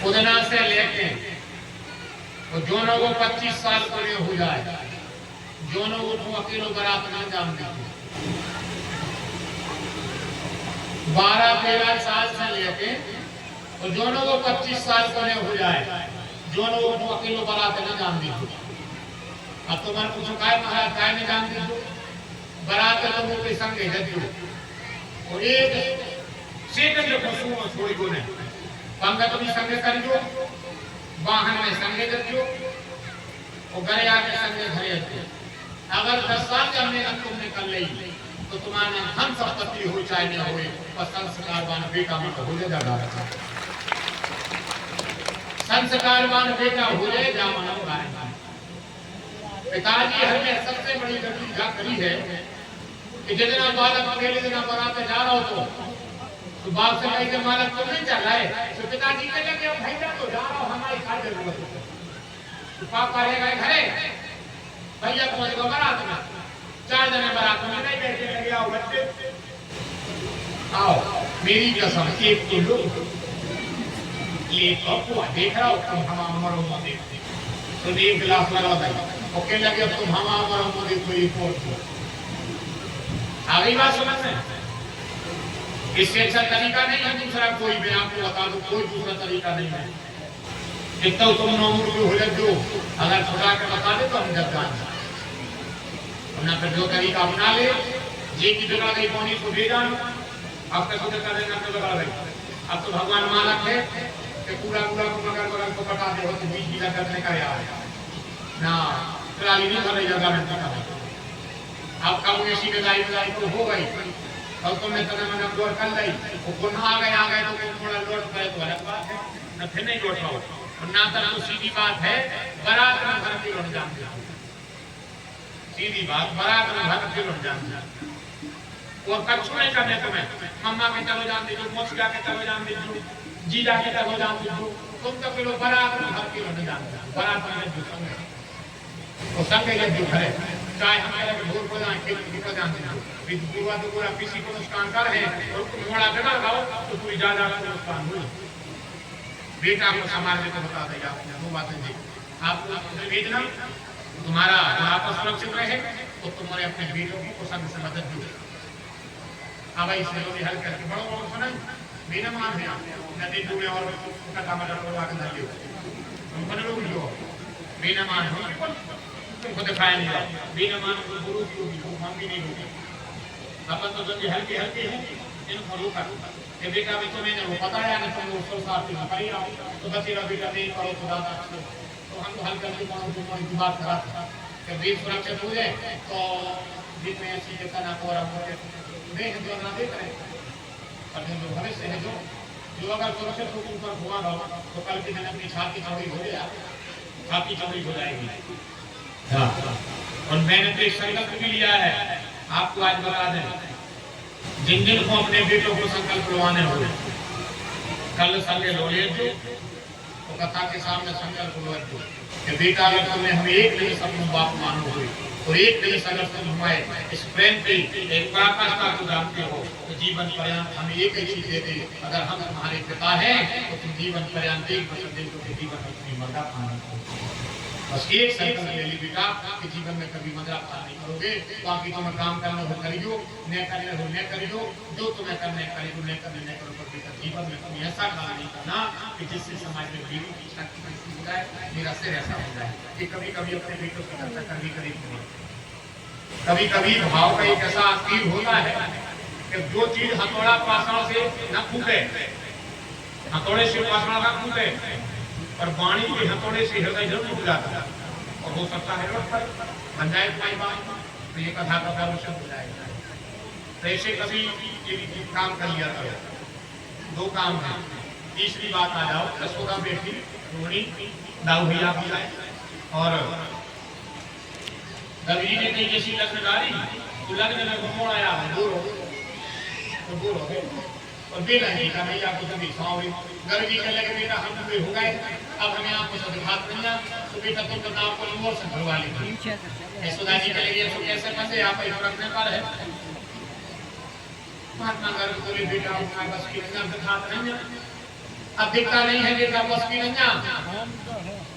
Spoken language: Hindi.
उदना से लेके तो जोनों को 25 साल पूरे हो जाए, जोनों को अकेलो बारात ना जाम दीजिए। 12-13 साल से लेके तो जोनों को 25 साल पूरे हो जाए, जोनों को अकेलो बारात ना जाम दीजिए। अब तुम्हारे पूछो काय महाराज काय नहीं जान दीजिए, बारात लोगों के संग जज्जो और एक सेकंड को छोड़ दो ने पंगत भी संग कर दो, वाहन में संग जज्जो और घरे आके संग घरे जज्जो। अगर 10 साल का मेहनत तुमने कर ली तो तुम्हारा धन संपत्ति हो चाहे न हो, पर संस्कारवान बेटा मत हो जाएगा। संस्कारवान बेटा हो जाए जा मानव गाय। पिताजी हमें सबसे बड़ी गलती क्या करी है कि जितना बालक अकेले दिन बारात जा रहा हो तो बाप से कहीं के मालक तो नहीं चल रहा है, तो पिताजी के लगे भैया तो जा रहा हो, हमारी क्या जरूरत है। तो पापा रहेगा घरे, भैया पहुंच गए बारात में, 4 जने बारात में नहीं बैठे, लगे आओ बच्चे आओ, मेरी कसम एक तो लो ये तो देख रहा हो तुम हम मरो मत तो एक गिलास लगा दे ओके लगे अब तुम हम मरो मत कोई रिपोर्ट आ गई बात समझ में। इससे अच्छा तरीका नहीं है दूसरा कोई, मैं आपको बता दूं कोई दूसरा तरीका नहीं है। जितना तुम नौमूर के हो जो अगर खुदा के बता दे तो हम जब जान वरना फिर जो तरीका अपना ले जी की जगह गई पानी को दे जान अब तक उधर कर देना तो लगा गई। अब तो भगवान मालक है कि पूरा पूरा को मगर बगल को बता दे तो बीच बीच करने का यार ना ट्राली नहीं भरे जगह में का अब कब ऐसी गदाई तो हो गई और तुमने तने मन दौड़ कर ली वो पुनः आ गए तो थोड़ा लौट करे तो अलग बात है, न फिर नहीं लौट पाओ और ना तो सीधी बात है बारात में घर की लौट जाते, सीधी बात बारात में घर की लौट जाते और कछु नहीं करने तुम्हें मम्मा के चलो जान दीजिए, मौसिया के चलो जान दीजिए, जीजा के चलो जान दीजिए, तुम तो फिर बारात में घर की लौट जाते बारात में और संग जो है चाहे हमारे भूल को जान के को जान दीजिए पूरा तो पूरा किसी को नुकसान कर है और थोड़ा बिगड़ गाओ तो पूरी ज्यादा नुकसान हुई। बेटा को समाज में तो बता देगा वो बातें जी आपको भेजना तुम्हारा आपस सुरक्षित रहे तो तुम्हारे अपने बेटों को संग से मदद दो। अब इसे लोग हल करके बड़ो बड़ो सुना बिना मान है नदी डूबे और उसका काम करवा के डालियो हम बने लोग जो बिना मान हो तुमको दिखाया नहीं जाए बिना मान को गुरु को हम भी नहीं होंगे अपन तो जो हल्के हल्के हैं इनको रोका ये बेटा भी तुम्हें वो पता है ना तुम उसको साथ में करी आओ तो बचेगा बेटा नहीं करो तो दादा तो हम तो हल करके कौन तुम्हारी बात करा कि देश सुरक्षित हो जाए तो बीच में ऐसी जगह ना को नहीं है जो ना देख रहे और जो भविष्य है जो अगर सुरक्षित हो ऊपर हुआ तो कल के दिन अपनी छाती चौड़ी हो जाए, छाती चौड़ी हो जाएगी। हाँ और मैंने तो एक संकल्प भी लिया है आपको आज बता दें जिन जिन को अपने बेटों को संकल्प करवाने हो कल संगे लो ले जो तो कथा के सामने संकल्प लो कि बेटा अगर तुम्हें हम एक नहीं सब बाप मानो हुए तो एक दिन अगर तुम हमारे इस प्रेम की एक पराकाष्ठा को जानते हो तो जीवन पर्यंत हम एक ही चीज दे दे अगर हम तुम्हारे पिता हैं तो तुम जीवन पर्यंत एक बचत देखो कि जीवन में तुम्हें मजा पाना बस एक संकल्प ले ली बेटा कि जीवन में कभी मजा पाना नहीं करोगे बाकी तुम्हें काम करना हो करियो न करना हो न करियो जो तुम्हें करने करियो न करने न करो पर बेटा जीवन में तुम्हें ऐसा काम नहीं करना कि जिससे समाज में बेटों की शक्ति कैसी हो जाए मेरा सिर ऐसा हो जाए कि कभी कभी अपने बेटों की चर्चा करनी करेगी कभी कभी भाव का एक ऐसा तीर होता है कि जो चीज हथौड़ा पाषाण से न फूटे हथौड़े से पाषाण न फूटे पर वाणी के हथौड़े से हृदय जरूर फूट जाता है और हो सकता है रोड पर बन जाए कोई बात तो ये कथा का भविष्य हो जाएगा। तो ऐसे कभी ये भी काम कर लिया करो। 2 काम है। तीसरी बात आ जाओ यशोदा बेटी रोहिणी दाऊ भैया भी आए और दबी ने कही जैसी लग्नदारी तो लग्न में घुमोड़ आया दूर हो गए और बेटा जी का भैया को तभी सावरी गर्मी के लगे बेटा हम पूरे हो गए अब हमें आपको सब दिखाते नहीं तो बेटा तुम तो नाम को मोर से भरवा लीजिए यशोदा जी के लिए तो कैसे फंसे आप ही रखने पर है महात्मा गांधी बोले बेटा हमारे बस की नहीं दिखाते नहीं अब दिखता नहीं है, बेटा बस की नहीं।